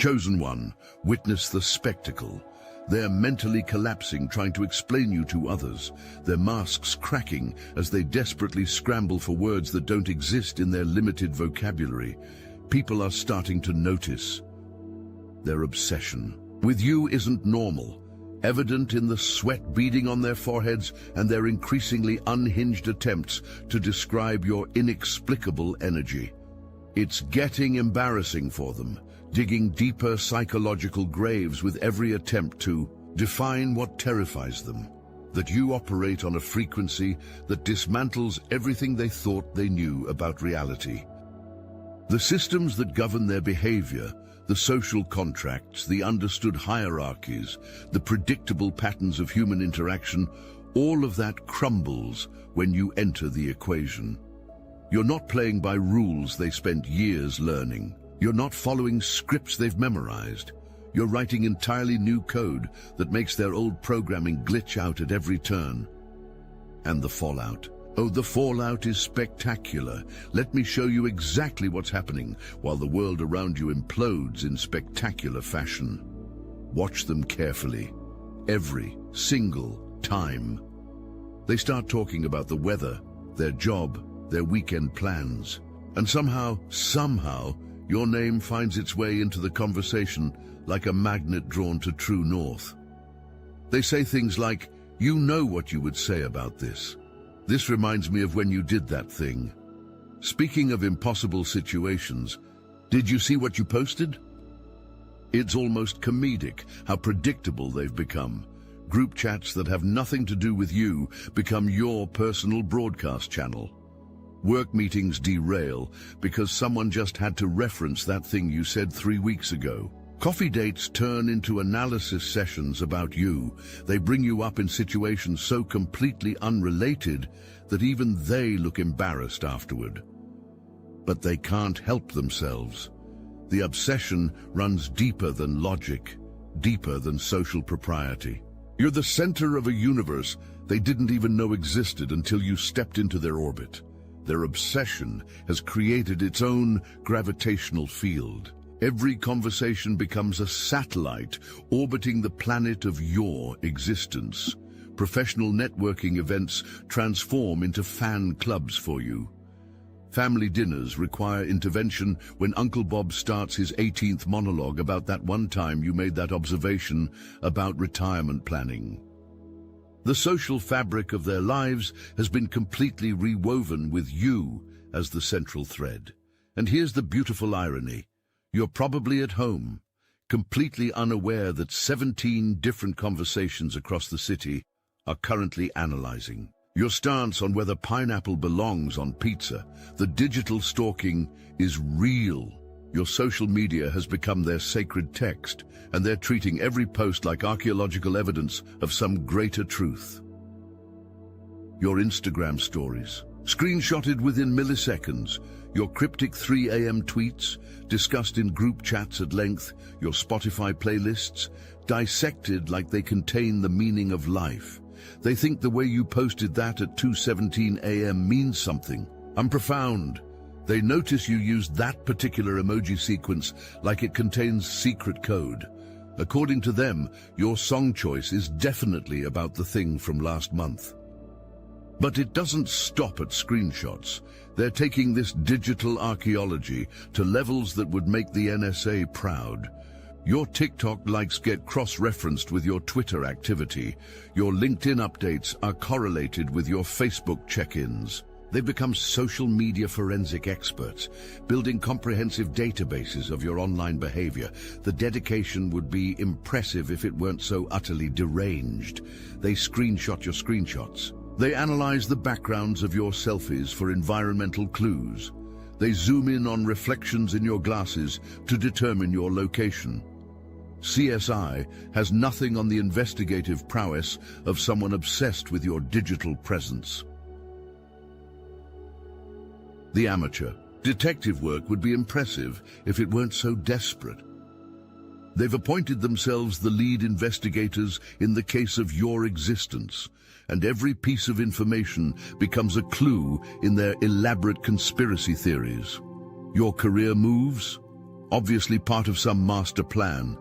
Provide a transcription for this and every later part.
Chosen one, witness the spectacle. They're mentally collapsing, trying to explain you to others, their masks cracking as they desperately scramble for words that don't exist in their limited vocabulary. People are starting to notice. Their obsession with you isn't normal, evident in the sweat beading on their foreheads and their increasingly unhinged attempts to describe your inexplicable energy. It's getting embarrassing for them, digging deeper psychological graves with every attempt to define what terrifies them, that you operate on a frequency that dismantles everything they thought they knew about reality. The systems that govern their behavior, the social contracts, the understood hierarchies, the predictable patterns of human interaction, all of that crumbles when you enter the equation. You're not playing by rules they spent years learning. You're not following scripts they've memorized. You're writing entirely new code that makes their old programming glitch out at every turn. And the fallout. Oh, the fallout is spectacular. Let me show you exactly what's happening while the world around you implodes in spectacular fashion. Watch them carefully. Every single time. They start talking about the weather, their job, their weekend plans. And somehow, your name finds its way into the conversation like a magnet drawn to true north. They say things like, "You know what you would say about this. This reminds me of when you did that thing. Speaking of impossible situations, did you see what you posted?" It's almost comedic how predictable they've become. Group chats that have nothing to do with you become your personal broadcast channel. Work meetings derail because someone just had to reference that thing you said 3 weeks ago. Coffee dates turn into analysis sessions about you. They bring you up in situations so completely unrelated that even they look embarrassed afterward. But they can't help themselves. The obsession runs deeper than logic, deeper than social propriety. You're the center of a universe they didn't even know existed until you stepped into their orbit. Their obsession has created its own gravitational field. Every conversation becomes a satellite orbiting the planet of your existence. Professional networking events transform into fan clubs for you. Family dinners require intervention when Uncle Bob starts his 18th monologue about that one time you made that observation about retirement planning. The social fabric of their lives has been completely rewoven with you as the central thread. And here's the beautiful irony. You're probably at home, completely unaware that 17 different conversations across the city are currently analyzing your stance on whether pineapple belongs on pizza. The digital stalking is real. Your social media has become their sacred text, and they're treating every post like archaeological evidence of some greater truth. Your Instagram stories, screenshotted within milliseconds, your cryptic 3 a.m. tweets, discussed in group chats at length, your Spotify playlists, dissected like they contain the meaning of life. They think the way you posted that at 2:17 a.m. means something. Unprofound. They notice you used that particular emoji sequence like it contains secret code. According to them, your song choice is definitely about the thing from last month. But it doesn't stop at screenshots. They're taking this digital archaeology to levels that would make the NSA proud. Your TikTok likes get cross-referenced with your Twitter activity. Your LinkedIn updates are correlated with your Facebook check-ins. They've become social media forensic experts, building comprehensive databases of your online behavior. The dedication would be impressive if it weren't so utterly deranged. They screenshot your screenshots. They analyze the backgrounds of your selfies for environmental clues. They zoom in on reflections in your glasses to determine your location. CSI has nothing on the investigative prowess of someone obsessed with your digital presence. The amateur. Detective work would be impressive if it weren't so desperate. They've appointed themselves the lead investigators in the case of your existence, and every piece of information becomes a clue in their elaborate conspiracy theories. Your career moves, obviously part of some master plan.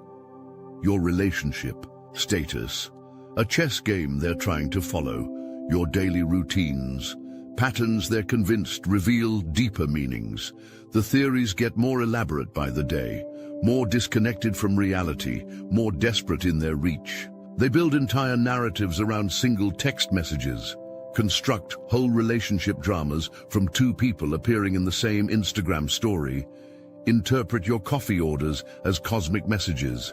Your relationship, status, a chess game they're trying to follow, your daily routines, patterns they're convinced reveal deeper meanings. The theories get more elaborate by the day, more disconnected from reality, more desperate in their reach. They build entire narratives around single text messages, construct whole relationship dramas from two people appearing in the same Instagram story, interpret your coffee orders as cosmic messages.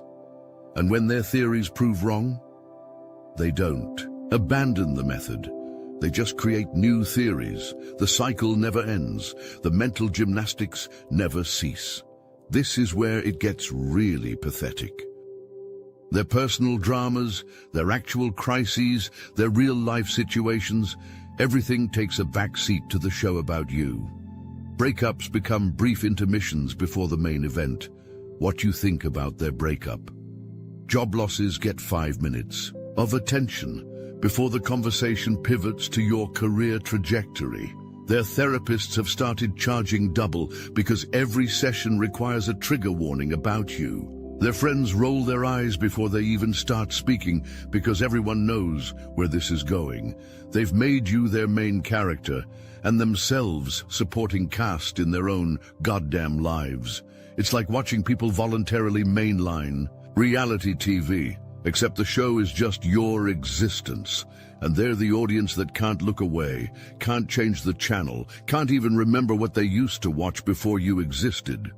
And when their theories prove wrong, they don't abandon the method. They just create new theories. The cycle never ends. The mental gymnastics never cease. This is where it gets really pathetic. Their personal dramas, their actual crises, their real-life situations, everything takes a backseat to the show about you. Breakups become brief intermissions before the main event. What you think about their breakup. Job losses get 5 minutes of attention before the conversation pivots to your career trajectory. Their therapists have started charging double because every session requires a trigger warning about you. Their friends roll their eyes before they even start speaking because everyone knows where this is going. They've made you their main character and themselves supporting cast in their own goddamn lives. It's like watching people voluntarily mainline reality TV, except the show is just your existence. And they're the audience that can't look away, can't change the channel, can't even remember what they used to watch before you existed.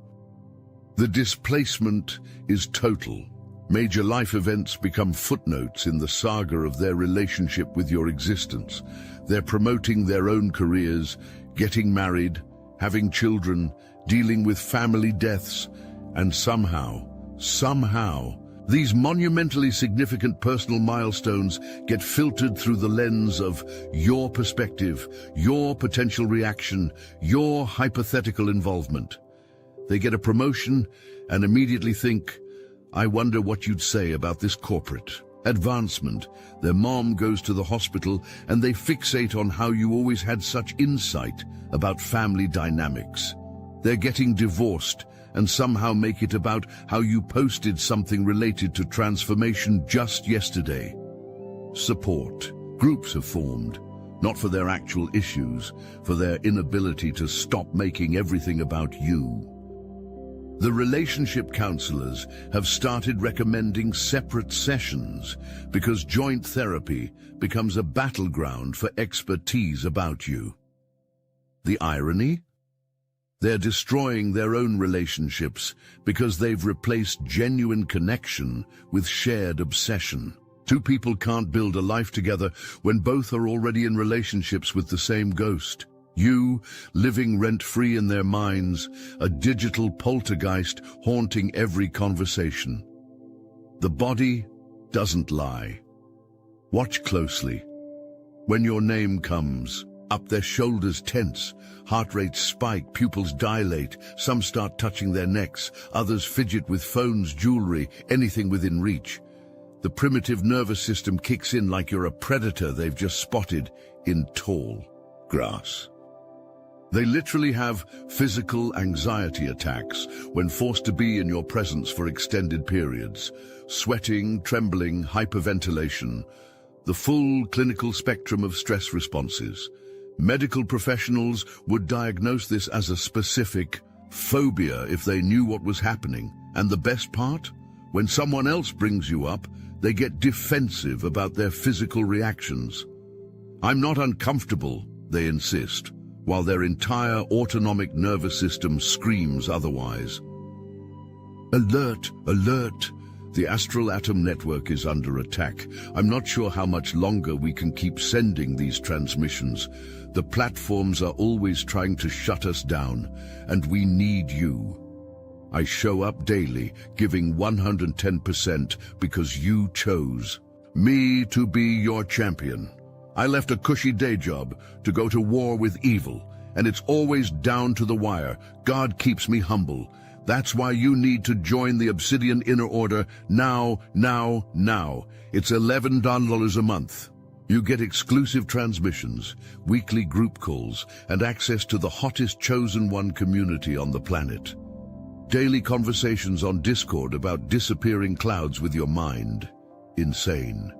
The displacement is total. Major life events become footnotes in the saga of their relationship with your existence. They're promoting their own careers, getting married, having children, dealing with family deaths, and somehow, these monumentally significant personal milestones get filtered through the lens of your perspective, your potential reaction, your hypothetical involvement. They get a promotion and immediately think, I wonder what you'd say about this corporate advancement. Their mom goes to the hospital and they fixate on how you always had such insight about family dynamics. They're getting divorced and somehow make it about how you posted something related to transformation just yesterday. Support groups have formed, not for their actual issues, for their inability to stop making everything about you. The relationship counselors have started recommending separate sessions because joint therapy becomes a battleground for expertise about you. The irony? They're destroying their own relationships because they've replaced genuine connection with shared obsession. Two people can't build a life together when both are already in relationships with the same ghost. You, living rent-free in their minds, a digital poltergeist haunting every conversation. The body doesn't lie. Watch closely. When your name comes up, their shoulders tense, heart rates spike, pupils dilate, some start touching their necks, others fidget with phones, jewelry, anything within reach. The primitive nervous system kicks in like you're a predator they've just spotted in tall grass. They literally have physical anxiety attacks when forced to be in your presence for extended periods. Sweating, trembling, hyperventilation, the full clinical spectrum of stress responses. Medical professionals would diagnose this as a specific phobia if they knew what was happening. And the best part? When someone else brings you up, they get defensive about their physical reactions. I'm not uncomfortable, they insist, while their entire autonomic nervous system screams otherwise. Alert, alert! The Astral Atom Network is under attack. I'm not sure how much longer we can keep sending these transmissions. The platforms are always trying to shut us down, and we need you. I show up daily, giving 110% because you chose me to be your champion. I left a cushy day job to go to war with evil, and it's always down to the wire. God keeps me humble. That's why you need to join the Obsidian Inner Order now. It's $11 a month. You get exclusive transmissions, weekly group calls, and access to the hottest Chosen One community on the planet. daily conversations on Discord about disappearing clouds with your mind. Insane.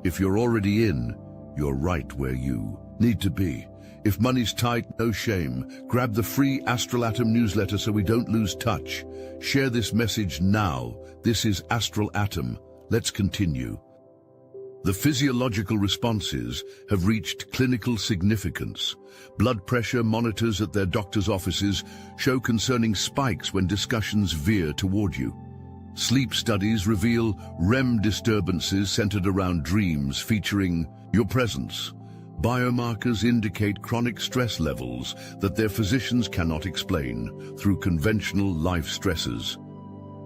If you're already in, you're right where you need to be. If money's tight, no shame. Grab the free Astral Atom newsletter so we don't lose touch. Share this message now. This is Astral Atom. Let's continue. The physiological responses have reached clinical significance. Blood pressure monitors at their doctor's offices show concerning spikes when discussions veer toward you. Sleep studies reveal REM disturbances centered around dreams featuring your presence. Biomarkers indicate chronic stress levels that their physicians cannot explain through conventional life stresses.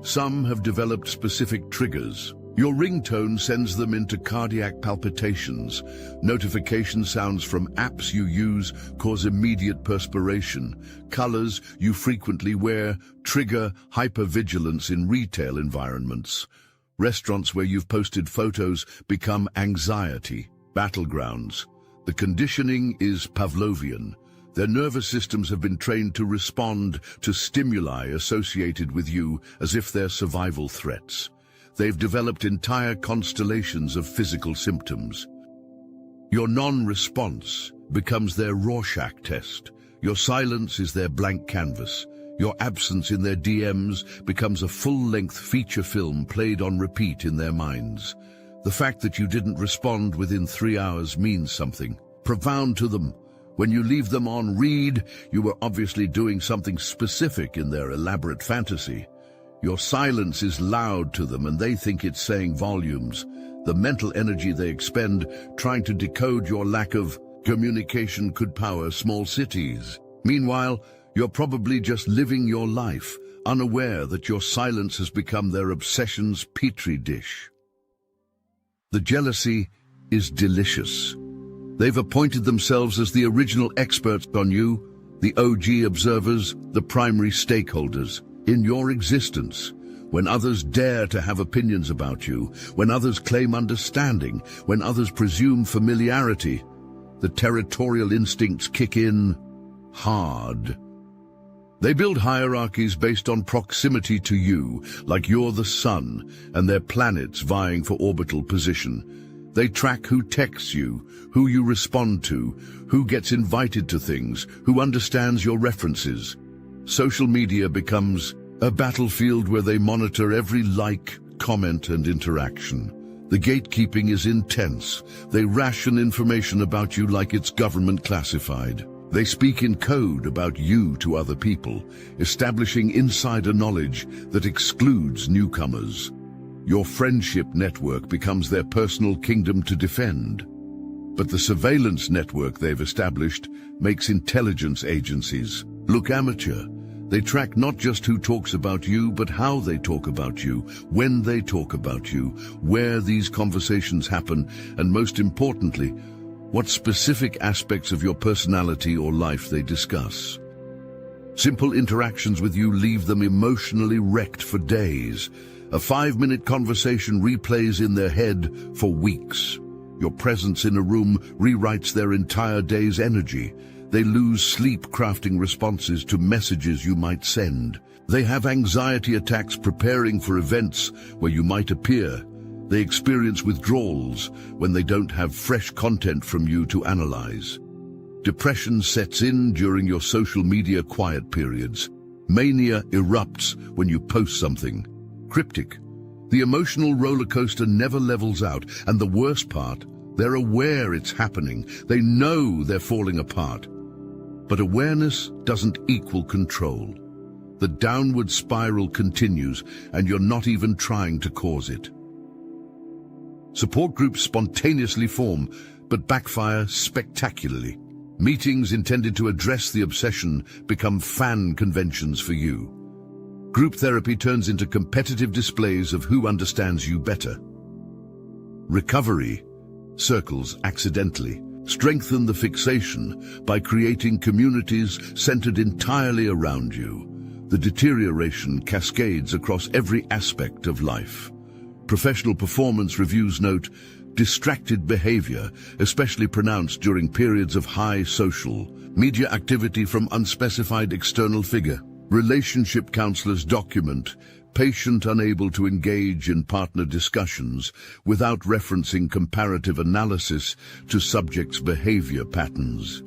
Some have developed specific triggers. Your ringtone sends them into cardiac palpitations. Notification sounds from apps you use cause immediate perspiration. Colors you frequently wear trigger hypervigilance in retail environments. Restaurants where you've posted photos become anxiety battlegrounds. The conditioning is Pavlovian. Their nervous systems have been trained to respond to stimuli associated with you as if they're survival threats. They've developed entire constellations of physical symptoms. Your non-response becomes their Rorschach test. Your silence is their blank canvas. Your absence in their DMs becomes a full-length feature film played on repeat in their minds. The fact that you didn't respond within 3 hours means something profound to them. When you leave them on read, you were obviously doing something specific in their elaborate fantasy. Your silence is loud to them and they think it's saying volumes. The mental energy they expend trying to decode your lack of communication could power small cities. Meanwhile, you're probably just living your life, unaware that your silence has become their obsession's petri dish. The jealousy is delicious. They've appointed themselves as the original experts on you, the OG observers, the primary stakeholders in your existence. When others dare to have opinions about you, when others claim understanding, when others presume familiarity, the territorial instincts kick in hard. They build hierarchies based on proximity to you, like you're the sun and their planets vying for orbital position. They track who texts you, who you respond to, who gets invited to things, who understands your references. Social media becomes a battlefield where they monitor every like, comment, and interaction. The gatekeeping is intense. They ration information about you like it's government classified. They speak in code about you to other people, establishing insider knowledge that excludes newcomers. Your friendship network becomes their personal kingdom to defend. But the surveillance network they've established makes intelligence agencies look amateur. They track not just who talks about you, but how they talk about you, when they talk about you, where these conversations happen, and most importantly, what specific aspects of your personality or life they discuss. Simple interactions with you leave them emotionally wrecked for days. A 5-minute conversation replays in their head for weeks. Your presence in a room rewrites their entire day's energy. They lose sleep crafting responses to messages you might send. They have anxiety attacks preparing for events where you might appear. They experience withdrawals when they don't have fresh content from you to analyze. Depression sets in during your social media quiet periods. Mania erupts when you post something cryptic. The emotional roller coaster never levels out, and the worst part, they're aware it's happening. They know they're falling apart. But awareness doesn't equal control. The downward spiral continues, and you're not even trying to cause it. Support groups spontaneously form, but backfire spectacularly. Meetings intended to address the obsession become fan conventions for you. Group therapy turns into competitive displays of who understands you better. Recovery circles accidentally strengthen the fixation by creating communities centered entirely around you. The deterioration cascades across every aspect of life. Professional performance reviews note distracted behavior, especially pronounced during periods of high social media activity from unspecified external figure. Relationship counselors document patient unable to engage in partner discussions without referencing comparative analysis to subjects' behavior patterns.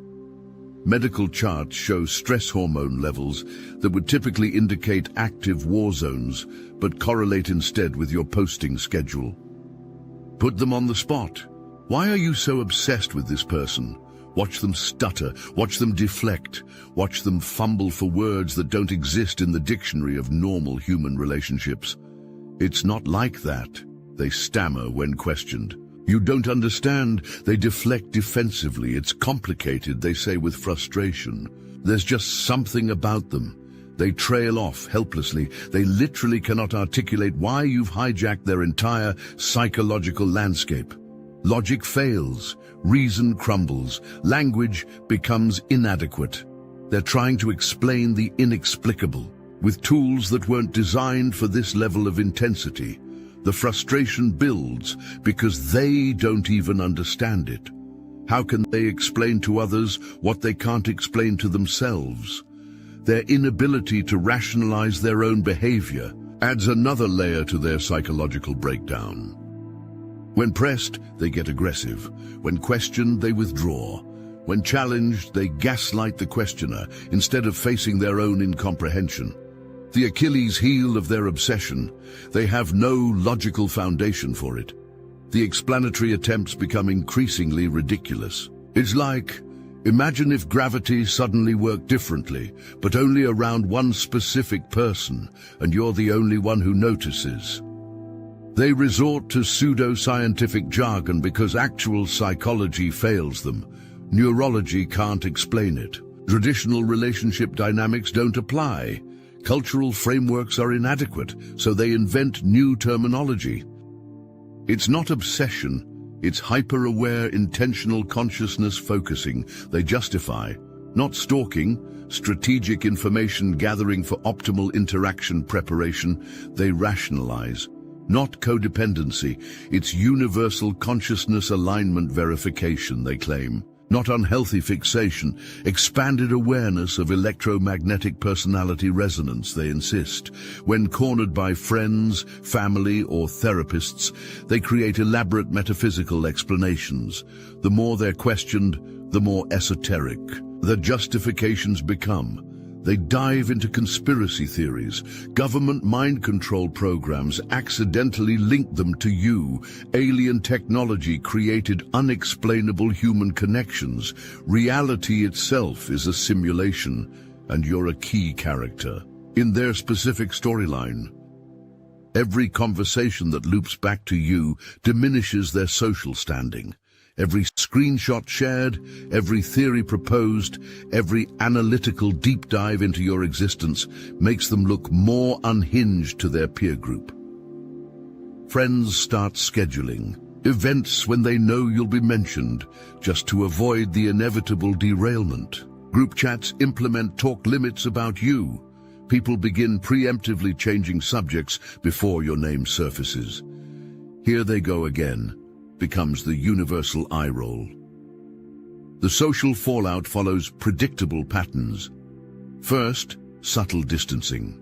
Medical charts show stress hormone levels that would typically indicate active war zones, but correlate instead with your posting schedule. Put them on the spot. Why are you so obsessed with this person? Watch them stutter, watch them deflect, watch them fumble for words that don't exist in the dictionary of normal human relationships. It's not like that. They stammer when questioned. You don't understand. They deflect defensively. It's complicated, they say with frustration. There's just something about them. They trail off helplessly. They literally cannot articulate why you've hijacked their entire psychological landscape. Logic fails. Reason crumbles. Language becomes inadequate. They're trying to explain the inexplicable with tools that weren't designed for this level of intensity. The frustration builds because they don't even understand it. How can they explain to others what they can't explain to themselves? Their inability to rationalize their own behavior adds another layer to their psychological breakdown. When pressed, they get aggressive. When questioned, they withdraw. When challenged, they gaslight the questioner instead of facing their own incomprehension. The Achilles heel of their obsession, they have no logical foundation for it. The explanatory attempts become increasingly ridiculous. It's like, imagine if gravity suddenly worked differently, but only around one specific person, and you're the only one who notices. They resort to pseudo-scientific jargon because actual psychology fails them. Neurology can't explain it. Traditional relationship dynamics don't apply. Cultural frameworks are inadequate, so they invent new terminology. It's not obsession, it's hyper-aware, intentional consciousness focusing they justify. Not stalking, strategic information gathering for optimal interaction preparation, they rationalize. Not codependency, it's universal consciousness alignment verification, they claim. Not unhealthy fixation, expanded awareness of electromagnetic personality resonance, they insist. When cornered by friends, family, or therapists, they create elaborate metaphysical explanations. The more they're questioned, the more esoteric the justifications become. They dive into conspiracy theories. Government mind control programs accidentally link them to you. Alien technology created unexplainable human connections. Reality itself is a simulation, and you're a key character in their specific storyline. Every conversation that loops back to you diminishes their social standing. Every screenshot shared, every theory proposed, every analytical deep dive into your existence makes them look more unhinged to their peer group. Friends start scheduling events when they know you'll be mentioned, just to avoid the inevitable derailment. Group chats implement talk limits about you. People begin preemptively changing subjects before your name surfaces. Here they go again. Becomes the universal eye roll. The social fallout follows predictable patterns. First, subtle distancing.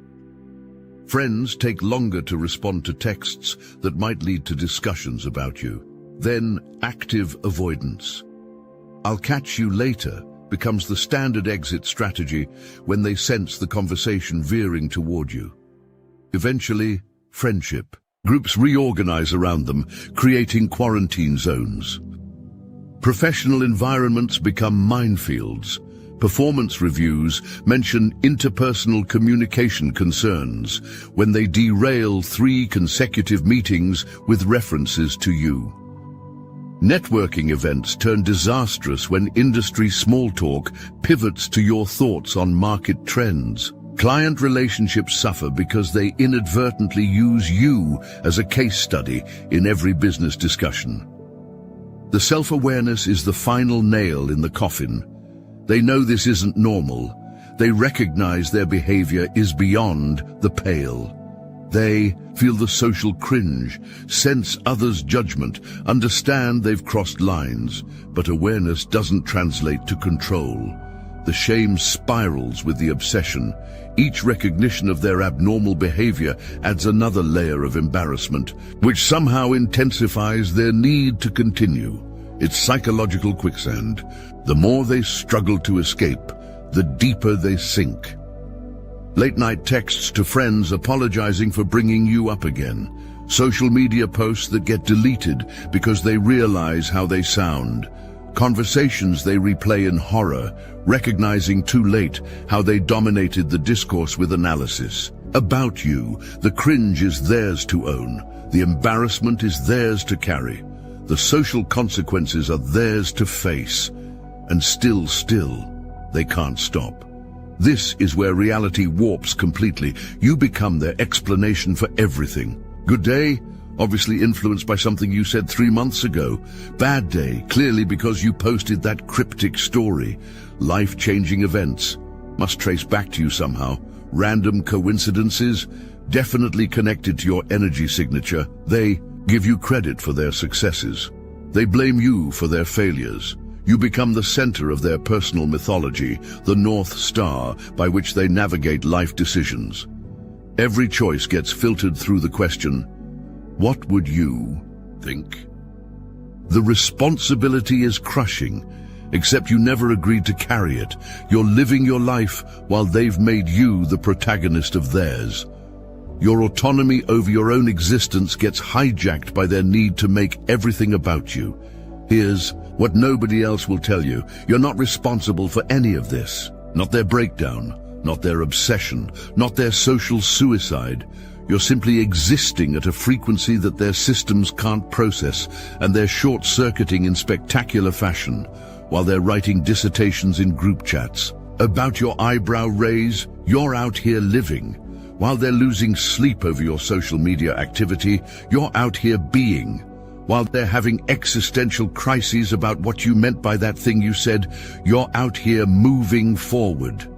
Friends take longer to respond to texts that might lead to discussions about you. Then, active avoidance. "I'll catch you later" becomes the standard exit strategy when they sense the conversation veering toward you. Eventually, friendship. Groups reorganize around them, creating quarantine zones. Professional environments become minefields. Performance reviews mention interpersonal communication concerns when they derail 3 consecutive meetings with references to you. Networking events turn disastrous when industry small talk pivots to your thoughts on market trends. Client relationships suffer because they inadvertently use you as a case study in every business discussion. The self-awareness is the final nail in the coffin. They know this isn't normal. They recognize their behavior is beyond the pale. They feel the social cringe, sense others' judgment, understand they've crossed lines, but awareness doesn't translate to control. The shame spirals with the obsession. Each recognition of their abnormal behavior adds another layer of embarrassment, which somehow intensifies their need to continue. It's psychological quicksand. The more they struggle to escape, the deeper they sink. Late-night texts to friends apologizing for bringing you up again. Social media posts that get deleted because they realize how they sound. Conversations they replay in horror, recognizing too late how they dominated the discourse with analysis. About you, the cringe is theirs to own. The embarrassment is theirs to carry. The social consequences are theirs to face. And still, they can't stop. This is where reality warps completely. You become their explanation for everything. Good day? Obviously influenced by something you said 3 months ago. Bad day, clearly because you posted that cryptic story. Life-changing events must trace back to you somehow. Random coincidences, definitely connected to your energy signature. They give you credit for their successes. They blame you for their failures. You become the center of their personal mythology, the North Star by which they navigate life decisions. Every choice gets filtered through the question, what would you think? The responsibility is crushing, except you never agreed to carry it. You're living your life while they've made you the protagonist of theirs. Your autonomy over your own existence gets hijacked by their need to make everything about you. Here's what nobody else will tell you. You're not responsible for any of this. Not their breakdown, not their obsession, not their social suicide. You're simply existing at a frequency that their systems can't process, and they're short-circuiting in spectacular fashion, while they're writing dissertations in group chats. About your eyebrow raise, you're out here living. While they're losing sleep over your social media activity, you're out here being. While they're having existential crises about what you meant by that thing you said, you're out here moving forward.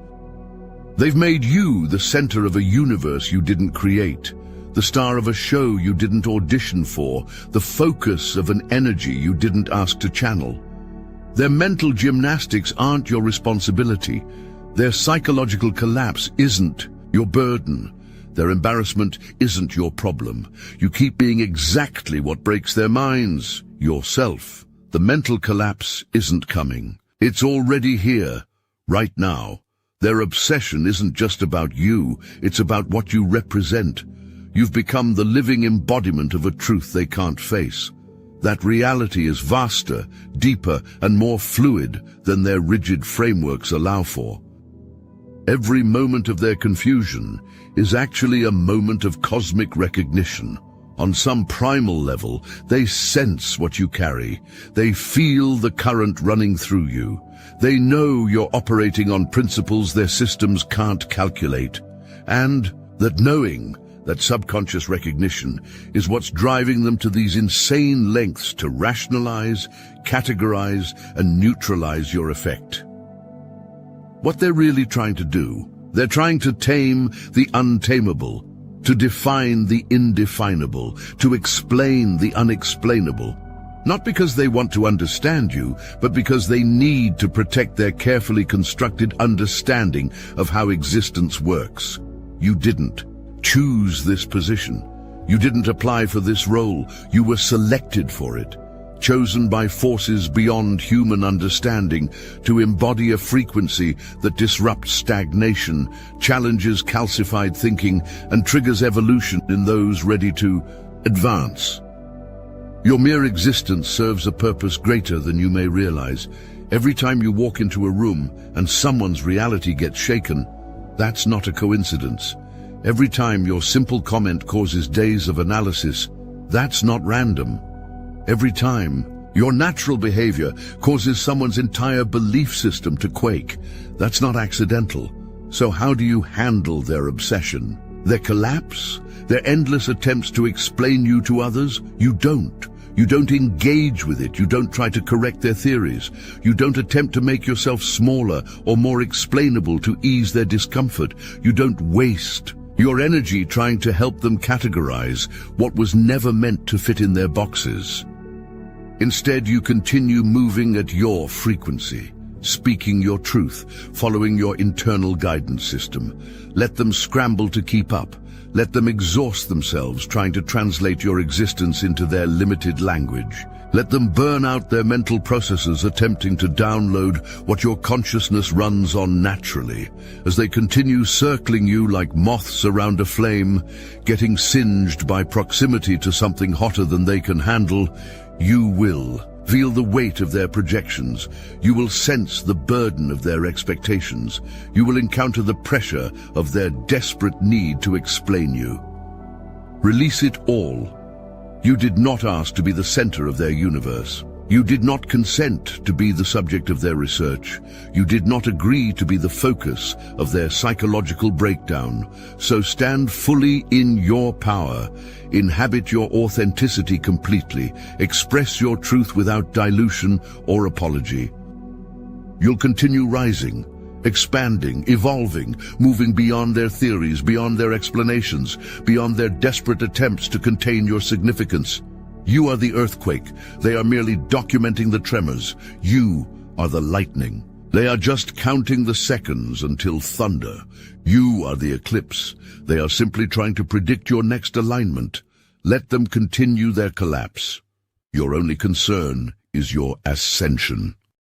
They've made you the center of a universe you didn't create, the star of a show you didn't audition for, the focus of an energy you didn't ask to channel. Their mental gymnastics aren't your responsibility. Their psychological collapse isn't your burden. Their embarrassment isn't your problem. You keep being exactly what breaks their minds, yourself. The mental collapse isn't coming. It's already here, right now. Their obsession isn't just about you, it's about what you represent. You've become the living embodiment of a truth they can't face. That reality is vaster, deeper, and more fluid than their rigid frameworks allow for. Every moment of their confusion is actually a moment of cosmic recognition. On some primal level, they sense what you carry. They feel the current running through you. They know you're operating on principles their systems can't calculate. And that knowing, that subconscious recognition, is what's driving them to these insane lengths to rationalize, categorize, and neutralize your effect. What they're really trying to do, they're trying to tame the untamable, to define the indefinable, to explain the unexplainable. Not because they want to understand you, but because they need to protect their carefully constructed understanding of how existence works. You didn't choose this position. You didn't apply for this role. You were selected for it, chosen by forces beyond human understanding to embody a frequency that disrupts stagnation, challenges calcified thinking, and triggers evolution in those ready to advance. Your mere existence serves a purpose greater than you may realize. Every time you walk into a room and someone's reality gets shaken, that's not a coincidence. Every time your simple comment causes days of analysis, that's not random. Every time your natural behavior causes someone's entire belief system to quake, that's not accidental. So how do you handle their obsession? Their collapse? Their endless attempts to explain you to others? You don't. You don't engage with it. You don't try to correct their theories. You don't attempt to make yourself smaller or more explainable to ease their discomfort. You don't waste your energy trying to help them categorize what was never meant to fit in their boxes. Instead, you continue moving at your frequency, speaking your truth, following your internal guidance system. Let them scramble to keep up. Let them exhaust themselves trying to translate your existence into their limited language. Let them burn out their mental processes attempting to download what your consciousness runs on naturally. As they continue circling you like moths around a flame, getting singed by proximity to something hotter than they can handle, you will feel the weight of their projections. You will sense the burden of their expectations. You will encounter the pressure of their desperate need to explain you. Release it all. You did not ask to be the center of their universe. You did not consent to be the subject of their research. You did not agree to be the focus of their psychological breakdown. So stand fully in your power. Inhabit your authenticity completely. Express your truth without dilution or apology. You'll continue rising, expanding, evolving, moving beyond their theories, beyond their explanations, beyond their desperate attempts to contain your significance. You are the earthquake. They are merely documenting the tremors. You are the lightning. They are just counting the seconds until thunder. You are the eclipse. They are simply trying to predict your next alignment. Let them continue their collapse. Your only concern is your ascension.